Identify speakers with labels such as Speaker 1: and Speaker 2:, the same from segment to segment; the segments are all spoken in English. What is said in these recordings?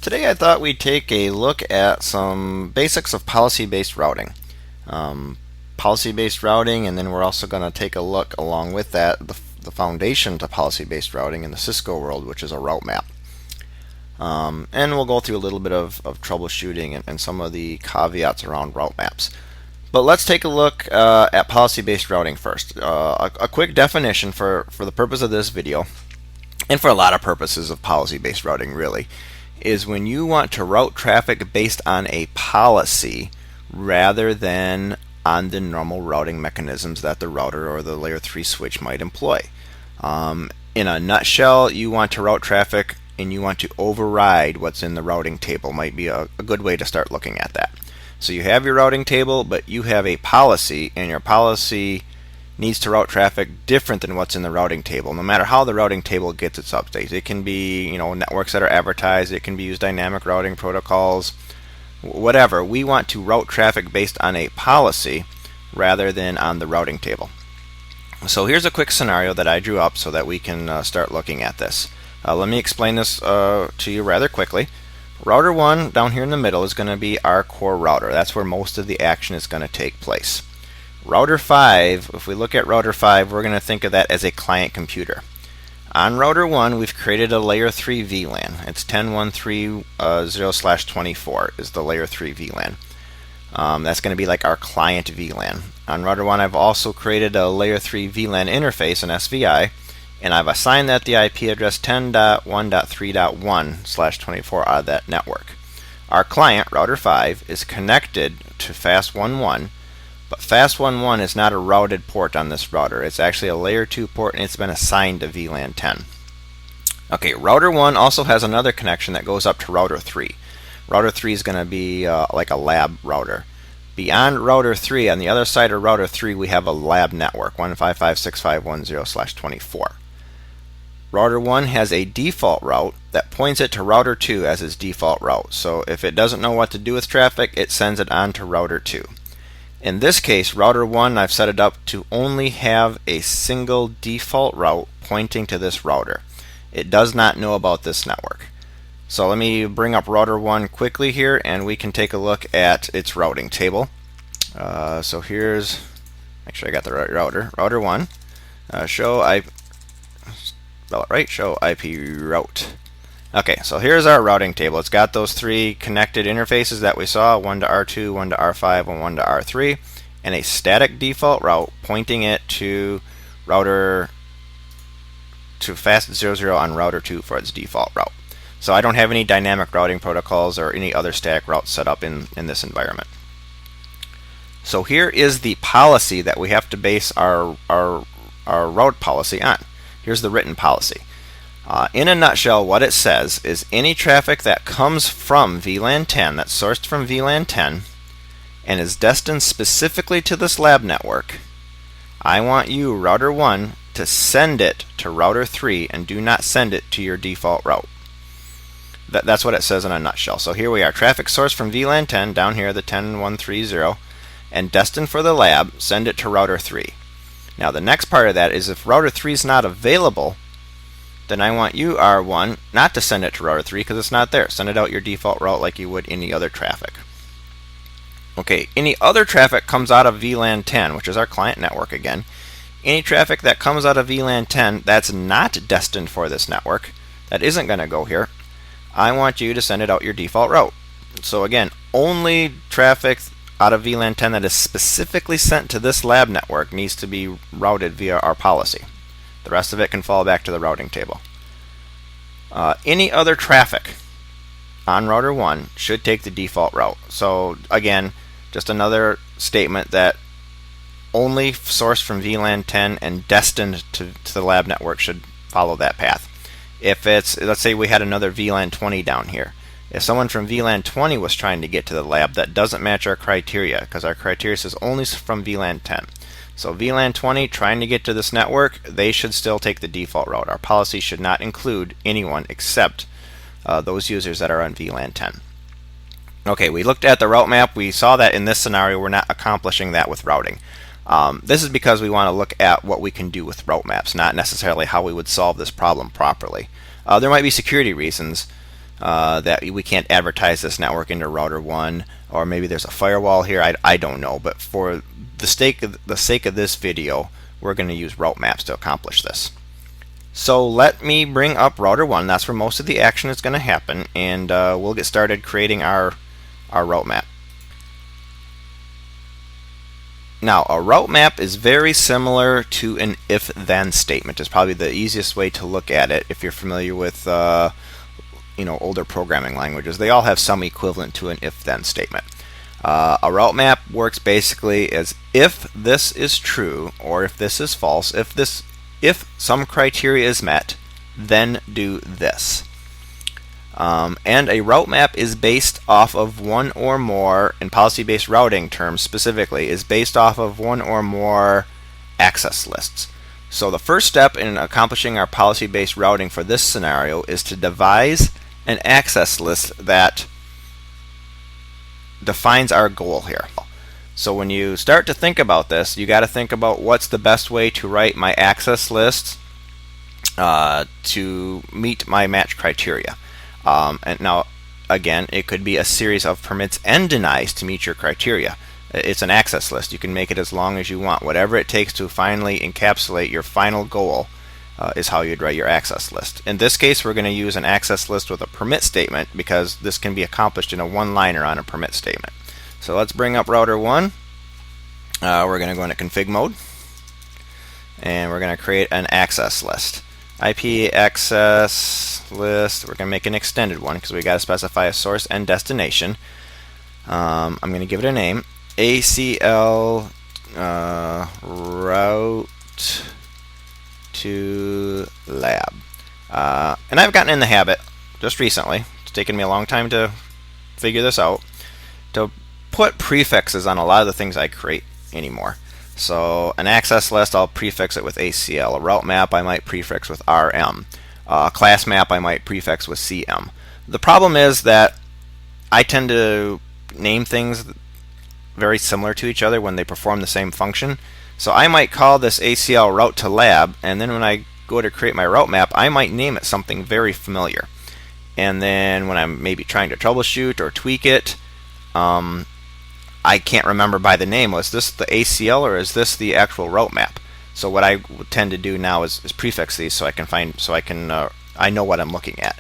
Speaker 1: Today I thought we'd take a look at some basics of policy-based routing. Policy-based routing, and then we're also going to take a look along with that the foundation to policy-based routing in the Cisco world, which is a route map. And we'll go through a little bit of troubleshooting and some of the caveats around route maps. But let's take a look at policy-based routing first. A quick definition for the purpose of this video, and for a lot of purposes of policy-based routing really, is when you want to route traffic based on a policy rather than on the normal routing mechanisms that the router or the layer 3 switch might employ. In a nutshell, you want to route traffic and you want to override what's in the routing table. Might be a good way to start looking at that. So you have your routing table, but you have a policy, and your policy needs to route traffic different than what's in the routing table, no matter how the routing table gets its updates. It can be, networks that are advertised, it can be used dynamic routing protocols, whatever. We want to route traffic based on a policy rather than on the routing table. So here's a quick scenario that I drew up so that we can start looking at this. Let me explain this to you rather quickly. Router 1 down here in the middle is going to be our core router. That's where most of the action is going to take place. Router 5, if we look at router 5, we're going to think of that as a client computer. On router 1, we've created a layer 3 VLAN. It's 10.130/24 is the layer 3 VLAN. That's going to be like our client VLAN. On router 1, I've also created a layer 3 VLAN interface, an SVI, and I've assigned that the IP address 10.1.3.1/24 out of that network. Our client, router 5, is connected to fast11, but fast11 is not a routed port on this router. It's actually a layer 2 port, and it's been assigned to VLAN 10. Okay, router 1 also has another connection that goes up to router 3. Router 3 is going to be like a lab router. Beyond router 3, on the other side of router 3, we have a lab network, 155.6510/24. Router 1 has a default route that points it to router 2 as its default route. So if it doesn't know what to do with traffic, it sends it on to router 2. In this case, router 1, I've set it up to only have a single default route pointing to this router. It does not know about this network. So let me bring up router 1 quickly here, and we can take a look at its routing table. So here's, make sure I got the right router. Router 1, show IP route. Okay, so here's our routing table. It's got those three connected interfaces that we saw, one to R2, one to R5, and one to R3, and a static default route pointing it to fast00 on router 2 for its default route. So I don't have any dynamic routing protocols or any other static routes set up in this environment. So here is the policy that we have to base our route policy on. Here's the written policy. In a nutshell, what it says is any traffic that comes from VLAN 10, that's sourced from VLAN 10, and is destined specifically to this lab network, I want you, router 1, to send it to router 3 and do not send it to your default route. That's what it says in a nutshell. So here we are, traffic sourced from VLAN 10, down here, the 10.130, and destined for the lab, send it to router 3. Now the next part of that is if router 3 is not available, then I want you, R1, not to send it to router 3 because it's not there. Send it out your default route like you would any other traffic. Okay, any other traffic comes out of VLAN 10, which is our client network again. Any traffic that comes out of VLAN 10 that's not destined for this network, that isn't going to go here, I want you to send it out your default route. So again, only traffic out of VLAN 10 that is specifically sent to this lab network needs to be routed via our policy. The rest of it can fall back to the routing table. Any other traffic on router 1 should take the default route. So again, just another statement that only sourced from VLAN 10 and destined to the lab network should follow that path. If it's, let's say we had another VLAN 20 down here. If someone from VLAN 20 was trying to get to the lab, that doesn't match our criteria because our criteria says only from VLAN 10. So VLAN 20 trying to get to this network, they should still take the default route. Our policy should not include anyone except those users that are on VLAN 10. Okay, we looked at the route map. We saw that in this scenario we're not accomplishing that with routing. This is because we want to look at what we can do with route maps, not necessarily how we would solve this problem properly. There might be security reasons that we can't advertise this network into router 1, or maybe there's a firewall here. I don't know, but for the sake of this video, we're going to use route maps to accomplish this. So let me bring up router 1. That's where most of the action is going to happen, and we'll get started creating our route map. Now, a route map is very similar to an if-then statement. It's probably the easiest way to look at it if you're familiar with older programming languages. They all have some equivalent to an if-then statement. A route map works basically as if this is true or if this is false. If some criteria is met, then do this. And a route map is based off of one or more, in policy-based routing terms specifically, is based off of one or more access lists. So the first step in accomplishing our policy-based routing for this scenario is to devise an access list that defines our goal here. So when you start to think about this, you got to think about what's the best way to write my access list to meet my match criteria. And now, again, it could be a series of permits and denies to meet your criteria. It's an access list. You can make it as long as you want. Whatever it takes to finally encapsulate your final goal is how you'd write your access list. In this case, we're going to use an access list with a permit statement because this can be accomplished in a one-liner on a permit statement. So let's bring up router 1. We're going to go into config mode, and we're going to create an access list. IP access list. We're going to make an extended one because we got to specify a source and destination. I'm going to give it a name. ACL route to lab. And I've gotten in the habit just recently. It's taken me a long time to figure this out, to put prefixes on a lot of the things I create anymore. So an access list, I'll prefix it with ACL. A route map, I might prefix with RM. A class map, I might prefix with CM. The problem is that I tend to name things very similar to each other when they perform the same function. So I might call this ACL route to lab, and then when I go to create my route map, I might name it something very familiar. And then when I'm maybe trying to troubleshoot or tweak it, I can't remember by the name. Was this the ACL or is this the actual route map? So what I tend to do now is prefix these so I know what I'm looking at.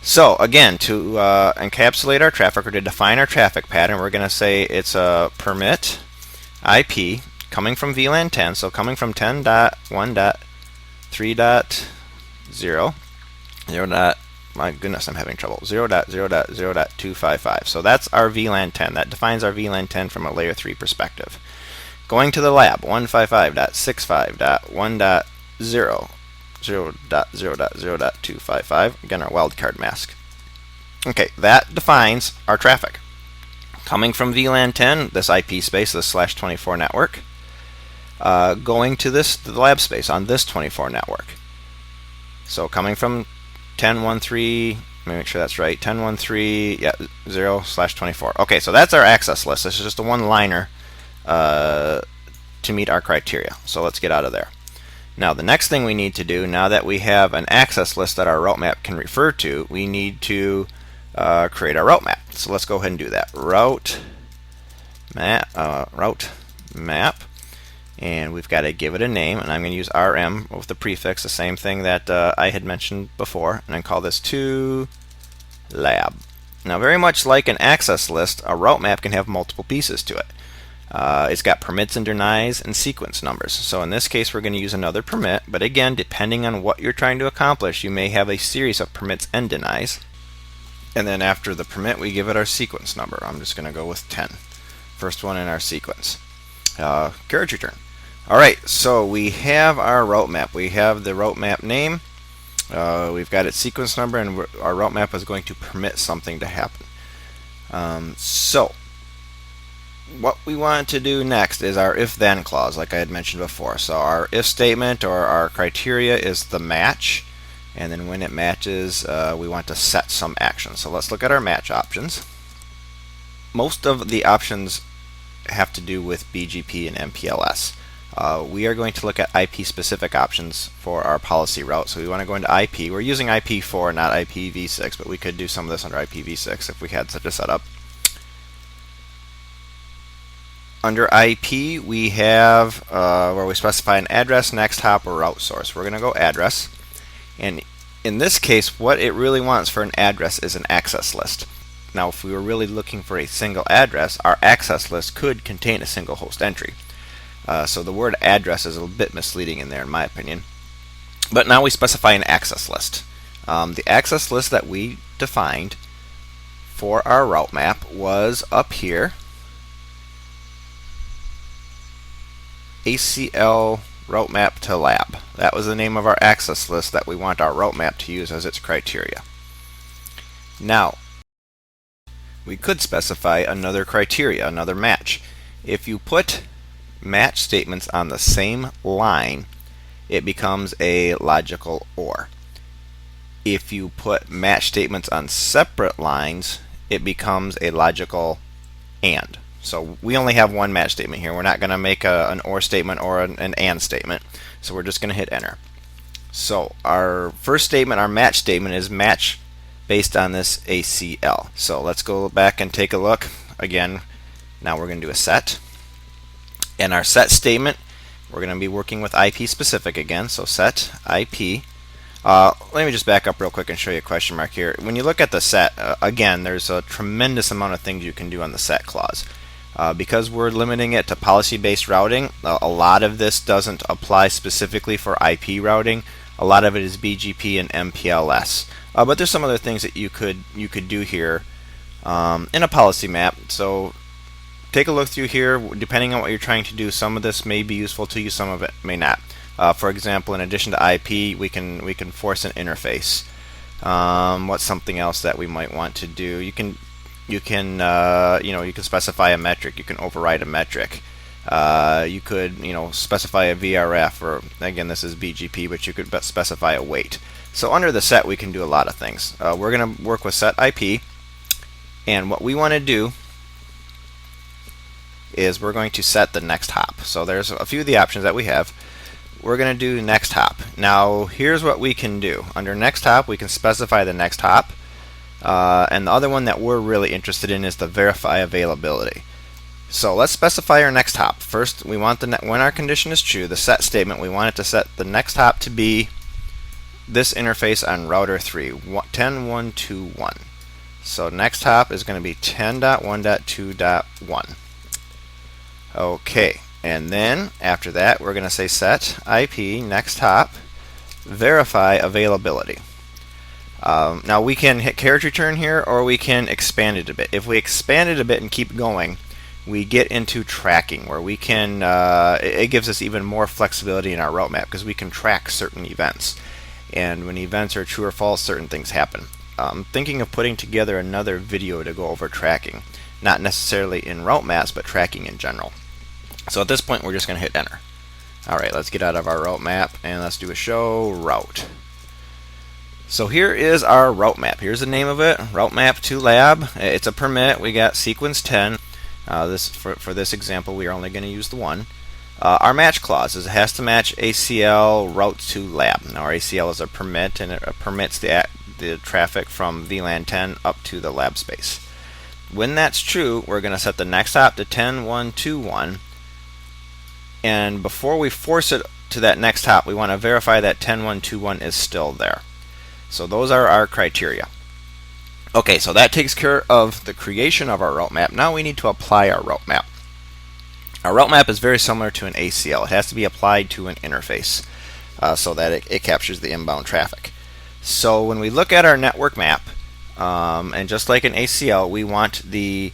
Speaker 1: So again, to encapsulate our traffic or to define our traffic pattern, we're going to say it's a permit IP coming from VLAN 10, so coming from 10.1.3.0, my goodness, I'm having trouble, 0.0.0.255. So that's our VLAN 10. That defines our VLAN 10 from a layer 3 perspective. Going to the lab, 155.65.1.0, 0.0.0.255, again our wildcard mask. Okay, that defines our traffic. Coming from VLAN 10, this IP space, this /24 network, going to the lab space on this 24 network. So coming from 10.1.3, let me make sure that's right, 10.1.3, yeah, 0/24. Okay, so that's our access list. This is just a one-liner to meet our criteria. So let's get out of there. Now the next thing we need to do, now that we have an access list that our route map can refer to, we need to create our route map. So let's go ahead and do that. Route map, and we've got to give it a name, and I'm going to use RM with the prefix, the same thing that I had mentioned before, and then call this to lab. Now very much like an access list, a route map can have multiple pieces to it. It's got permits and denies and sequence numbers. So in this case we're going to use another permit, but again, depending on what you're trying to accomplish, you may have a series of permits and denies. And then after the permit we give it our sequence number. I'm just going to go with 10. First one in our sequence. Carriage return. Alright, so we have our route map. We have the route map name. We've got its sequence number, and our route map is going to permit something to happen. So what we want to do next is our if-then clause, like I had mentioned before. So our if statement or our criteria is the match, and then when it matches, we want to set some action. So let's look at our match options. Most of the options have to do with BGP and MPLS. we are going to look at IP specific options for our policy route. So we want to go into IP. We're using IP4, not IPv6, but we could do some of this under IPv6 if we had such a setup. Under IP, we have where we specify an address, next hop, or route source. We're going to go address. And in this case, what it really wants for an address is an access list. Now, if we were really looking for a single address, our access list could contain a single host entry. So the word address is a bit misleading in there, in my opinion. But now we specify an access list. The access list that we defined for our route map was up here. ACL route map to lab. That was the name of our access list that we want our route map to use as its criteria. Now, we could specify another criteria, another match. If you put match statements on the same line, it becomes a logical OR. If you put match statements on separate lines, it becomes a logical AND. So we only have one match statement here. We're not going to make an OR statement or an AND statement. So we're just going to hit enter. So our first statement, our match statement, is match based on this ACL. So let's go back and take a look. Again, now we're going to do a set. And our set statement, we're going to be working with IP specific again. So set IP. Let me just back up real quick and show you a question mark here. When you look at the set, again, there's a tremendous amount of things you can do on the set clause. Because we're limiting it to policy-based routing, a lot of this doesn't apply specifically for IP routing. A lot of it is BGP and MPLS. But there's some other things that you could do here in a policy map. So take a look through here. Depending on what you're trying to do, some of this may be useful to you, some of it may not. For example, in addition to IP, we can force an interface. What's something else that we might want to do? You can specify a metric. You can override a metric. You could specify a VRF, or again, this is BGP, but you could specify a weight. So under the set, we can do a lot of things. We're going to work with set IP, and what we want to do is we're going to set the next hop. So there's a few of the options that we have. We're going to do next hop. Now here's what we can do. Under next hop, we can specify the next hop. And the other one that we're really interested in is the verify availability. So let's specify our next hop. First, we want when our condition is true, the set statement, we want it to set the next hop to be this interface on router 3, 10.1.2.1. So next hop is going to be 10.1.2.1. Okay, and then after that, we're going to say set IP next hop verify availability. Now we can hit carriage return here, or we can expand it a bit. If we expand it a bit and keep going, we get into tracking, where we can it gives us even more flexibility in our route map, because we can track certain events, and when events are true or false, certain things happen. I'm thinking of putting together another video to go over tracking, not necessarily in route maps, but tracking in general. So at this point, we're just going to hit enter. Alright, let's get out of our route map and let's do a show route. So here is our route map. Here's the name of it, route map to lab. It's a permit. We got sequence 10. For this example, we are only going to use the one. Our match clause is it has to match ACL route to lab. Now our ACL is a permit, and it permits the traffic from VLAN 10 up to the lab space. When that's true, we're going to set the next hop to 10.1.2.1. And before we force it to that next hop, we want to verify that 10.1.2.1 is still there. So those are our criteria. Okay, so that takes care of the creation of our route map. Now we need to apply our route map. Our route map is very similar to an ACL. It has to be applied to an interface so that it captures the inbound traffic. So when we look at our network map, and just like an ACL, we want the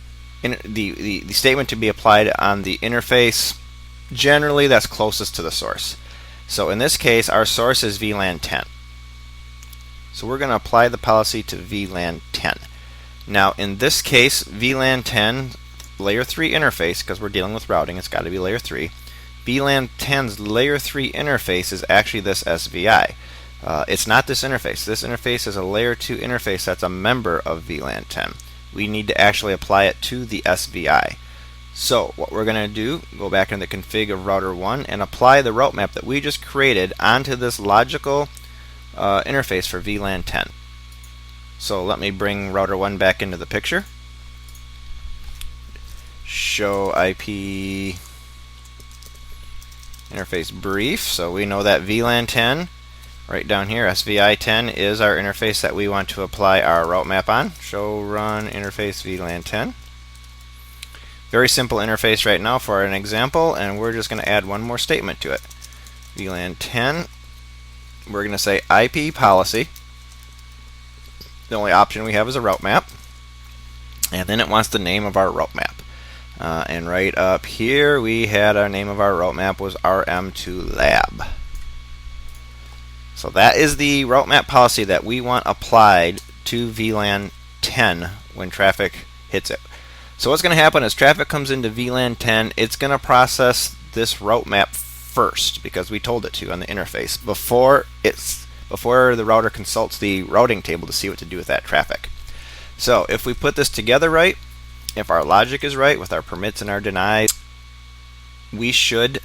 Speaker 1: statement to be applied on the interface. Generally, that's closest to the source. So in this case, our source is VLAN 10. So we're going to apply the policy to VLAN 10. Now in this case, VLAN 10 layer 3 interface, because we're dealing with routing, it's got to be layer 3. VLAN 10's layer 3 interface is actually this SVI. It's not this interface. This interface is a layer 2 interface that's a member of VLAN 10. We need to actually apply it to the SVI. So what we're going to do, go back into the config of router 1 and apply the route map that we just created onto this logical interface for VLAN 10. So let me bring router 1 back into the picture. Show IP interface brief. So we know that VLAN 10 right down here, SVI 10, is our interface that we want to apply our route map on. Show run interface VLAN 10. Very simple interface right now for an example, and we're just going to add one more statement to it. VLAN 10, we're going to say IP policy. The only option we have is a route map. And then it wants the name of our route map. And right up here we had our name of our route map was RM2 lab. So that is the route map policy that we want applied to VLAN 10 when traffic hits it. So what's going to happen is traffic comes into VLAN 10, it's going to process this route map first because we told it to on the interface before the router consults the routing table to see what to do with that traffic. So if we put this together right, if our logic is right with our permits and our denies, we should,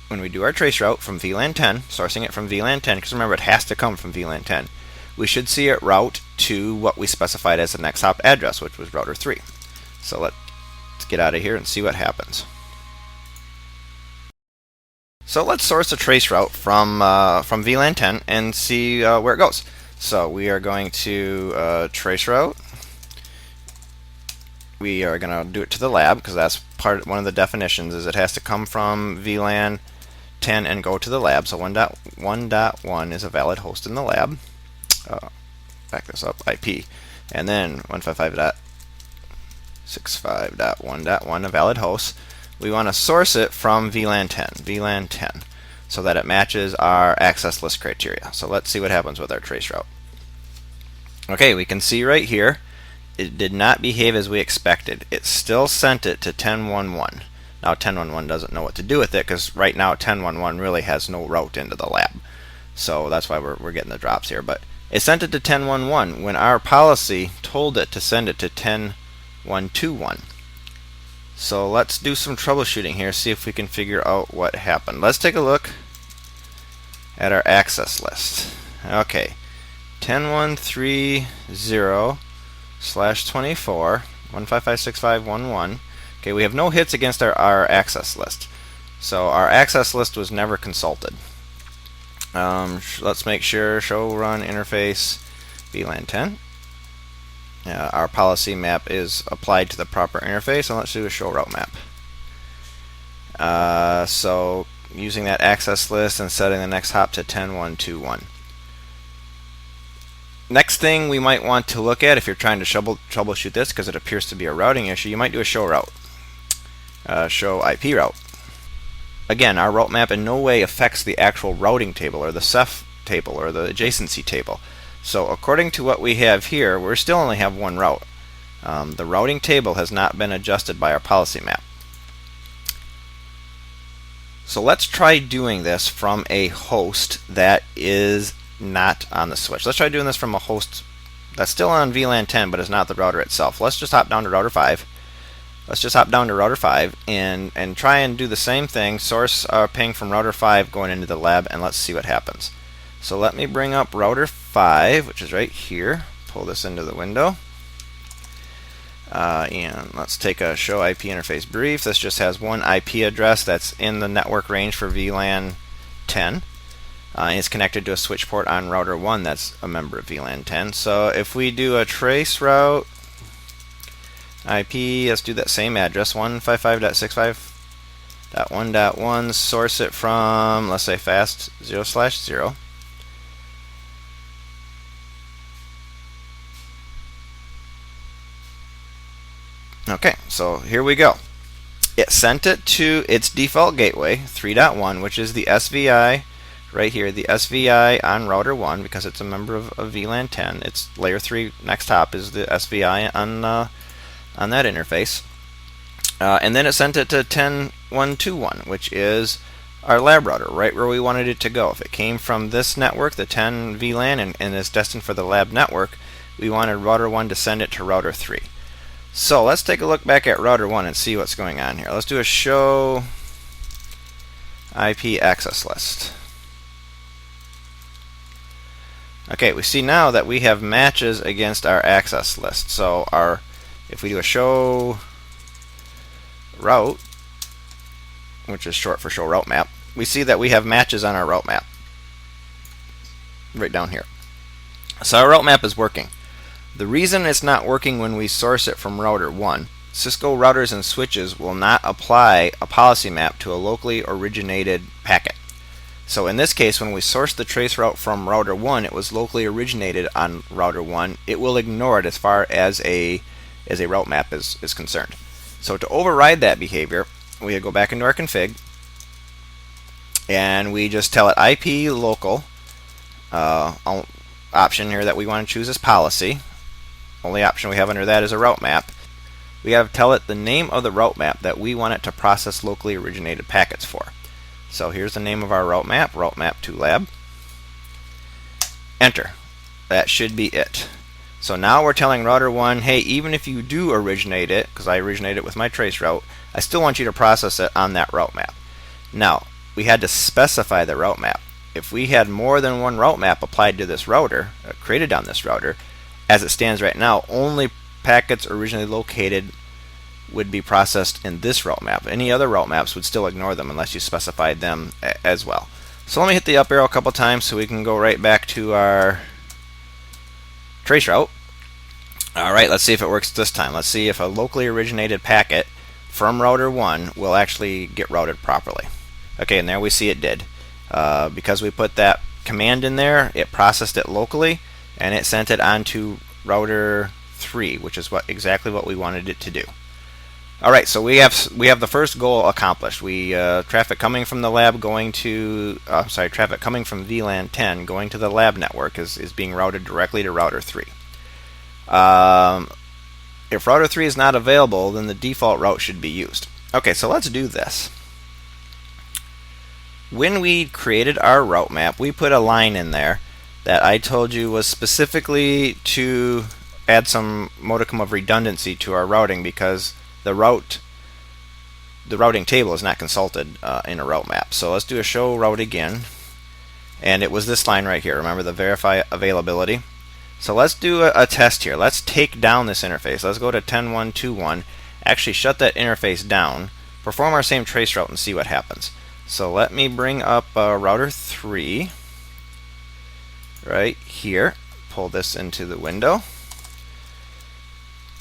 Speaker 1: when we do our trace route from VLAN 10, sourcing it from VLAN 10, because remember it has to come from VLAN 10, we should see it route to what we specified as the next hop address, which was router 3. So let's get out of here and see what happens. So let's source a trace route from VLAN 10 and see where it goes. So we are going to trace route. We are going to do it to the lab because that's one of the definitions is it has to come from VLAN 10 and go to the lab. So 1.1.1 is a valid host in the lab. Back this up, IP. And then 155.65.1.1, a valid host. We want to source it from VLAN 10, so that it matches our access list criteria. So let's see what happens with our trace route. Okay, we can see right here, it did not behave as we expected. It still sent it to 10.1.1. Now 10.1.1 doesn't know what to do with it because right now 10.1.1 really has no route into the lab. So that's why we're getting the drops here. But it sent it to 10.1.1 when our policy told it to send it to 10.1.2.1. So let's do some troubleshooting here, see if we can figure out what happened. Let's take a look at our access list. Okay, 10.1.3.0/24 155.65.1.1. Okay, we have no hits against our access list. So our access list was never consulted. Let's make sure show run interface VLAN 10. Our policy map is applied to the proper interface, and let's do a show route map. So using that access list and setting the next hop to 10.1.2.1. Next thing we might want to look at if you're trying to troubleshoot this, because it appears to be a routing issue, you might do a show route. Show IP route. Again, our route map in no way affects the actual routing table or the Ceph table or the adjacency table. So according to what we have here, we still only have one route. The routing table has not been adjusted by our policy map. So let's try doing this from a host that is not on the switch. Let's try doing this from a host that's still on VLAN 10 but is not the router itself. Let's just hop down to router 5. Let's just hop down to router 5 and try and do the same thing. Source our ping from router 5 going into the lab, and let's see what happens. So let me bring up router 5, which is right here. Pull this into the window. And let's take a show IP interface brief. This just has one IP address that's in the network range for VLAN 10. And it's connected to a switch port on router 1 that's a member of VLAN 10. So if we do a trace route IP, let's do that same address, 155.65.1.1, source it from, let's say, fast 0/0. Okay, so here we go. It sent it to its default gateway, 3.1, which is the SVI right here, the SVI on router 1, because it's a member of VLAN 10. Its layer 3 next hop is the SVI on that interface. And then it sent it to 10.1.2.1, which is our lab router, right where we wanted it to go. If it came from this network, the 10 VLAN, and is destined for the lab network, we wanted router 1 to send it to router 3. So let's take a look back at router 1 and see what's going on here. Let's do a show IP access list. Okay, we see now that we have matches against our access list. So if we do a show route, which is short for show route map, we see that we have matches on our route map right down here. So our route map is working. The reason it's not working when we source it from router 1, Cisco routers and switches will not apply a policy map to a locally originated packet. So in this case, when we source the trace route from router 1, it was locally originated on router 1. It will ignore it as far as a route map is concerned. So to override that behavior, we go back into our config and we just tell it IP local. Option here that we want to choose is policy. Only option we have under that is a route map. We have to tell it the name of the route map that we want it to process locally originated packets for. So here's the name of our route map to lab. Enter. That should be it. So now we're telling router 1, hey, even if you do originate it, because I originate it with my trace route, I still want you to process it on that route map. Now, we had to specify the route map. If we had more than one route map applied to this router, created on this router, as it stands right now, only packets originally located would be processed in this route map. Any other route maps would still ignore them unless you specified them as well. So let me hit the up arrow a couple times so we can go right back to our trace route. Alright, let's see if it works this time. Let's see if a locally originated packet from router 1 will actually get routed properly. Okay, and there we see it did. Because we put that command in there, it processed it locally and it sent it onto router 3, which is exactly what we wanted it to do. Alright, so we have the first goal accomplished. Traffic coming from the lab going to traffic coming from VLAN 10 going to the lab network is being routed directly to router 3. If router 3 is not available, then the default route should be used. Okay, so let's do this. When we created our route map, we put a line in there that I told you was specifically to add some modicum of redundancy to our routing, because the routing table is not consulted in a route map. So let's do a show route again, and it was this line right here. Remember the verify availability? So let's do a test here. Let's take down this interface. Let's go to 10.1.2.1, actually shut that interface down, perform our same trace route and see what happens. So let me bring up router 3 right here, pull this into the window.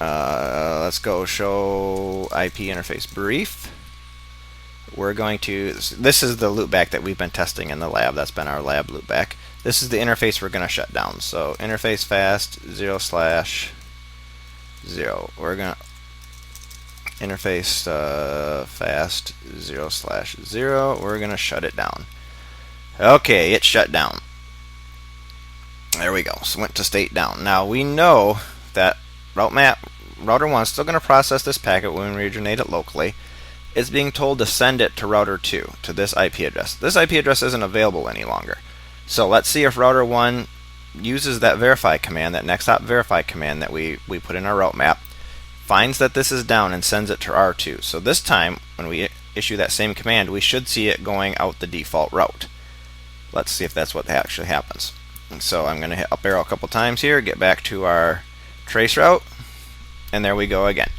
Speaker 1: Let's go show IP interface brief. We're going to, this is the loopback that we've been testing in the lab. That's been our lab loopback. This is the interface we're going to shut down. So interface fast 0/0. We're going to interface fast 0/0. We're going to shut it down. Okay, it shut down. There we go. So went to state down. Now we know that router 1 is still going to process this packet when we originate it locally. It's being told to send it to router 2, to this IP address. This IP address isn't available any longer. So let's see if router 1 uses that verify command, that next hop verify command that we put in our route map, finds that this is down and sends it to R2. So this time, when we issue that same command, we should see it going out the default route. Let's see if that's what actually happens. And so I'm going to hit up arrow a couple times here, get back to our trace route, and there we go again.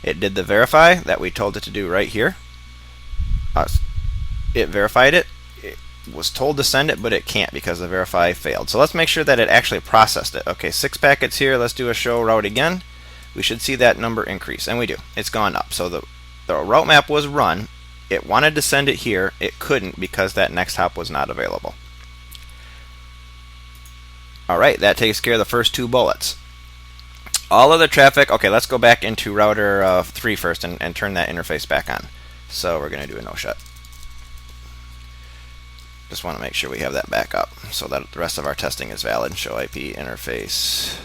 Speaker 1: It did the verify that we told it to do right here. It verified it. It was told to send it, but it can't because the verify failed. So let's make sure that it actually processed it. Okay, 6 packets here. Let's do a show route again. We should see that number increase, and we do. It's gone up. So the route map was run. It wanted to send it here. It couldn't because that next hop was not available. Alright, that takes care of the first 2 bullets. All other traffic, okay, let's go back into router 3 first and turn that interface back on. So we're going to do a no shut. Just want to make sure we have that back up so that the rest of our testing is valid. Show IP interface.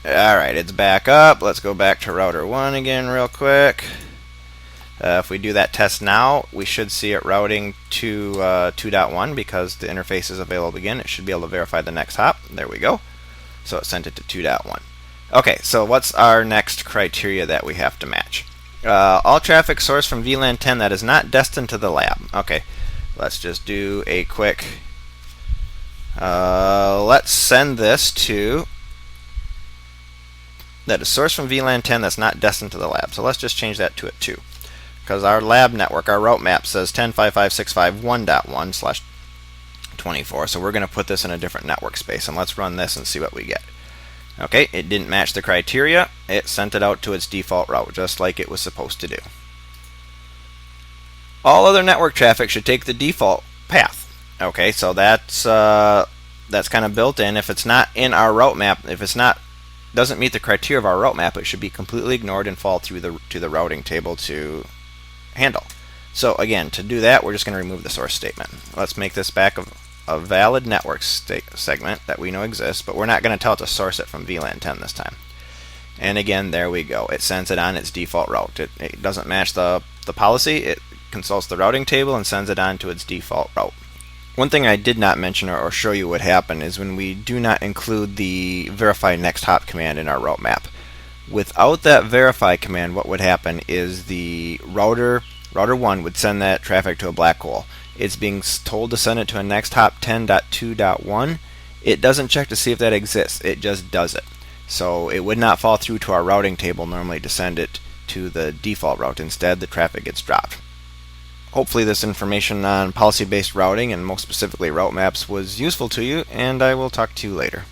Speaker 1: Alright, it's back up. Let's go back to router 1 again real quick. If we do that test now, we should see it routing to 2.1 because the interface is available again. It should be able to verify the next hop. There we go. So it sent it to 2.1. Okay, so what's our next criteria that we have to match? All traffic sourced from VLAN 10 that is not destined to the lab. Okay, let's just do a quick. Let's send this to that is sourced from VLAN 10 that's not destined to the lab. So let's just change that to a 2. Because our lab network, our route map says 10.55.651.1/24. So we're going to put this in a different network space. And let's run this and see what we get. Okay, it didn't match the criteria. It sent it out to its default route, just like it was supposed to do. All other network traffic should take the default path. Okay, so that's kind of built in. If it's not in our route map, if it's not doesn't meet the criteria of our route map, it should be completely ignored and fall through to the routing table to handle. So again, to do that, we're just going to remove the source statement. Let's make this back a valid network segment that we know exists, but we're not going to tell it to source it from VLAN 10 this time. And again, there we go. It sends it on its default route. It doesn't match the policy. It consults the routing table and sends it on to its default route. One thing I did not mention or show you what happened is when we do not include the verify next hop command in our route map. Without that verify command, what would happen is the router 1 would send that traffic to a black hole. It's being told to send it to a next hop 10.2.1. It doesn't check to see if that exists. It just does it. So it would not fall through to our routing table normally to send it to the default route. Instead, the traffic gets dropped. Hopefully this information on policy-based routing and most specifically route maps was useful to you, and I will talk to you later.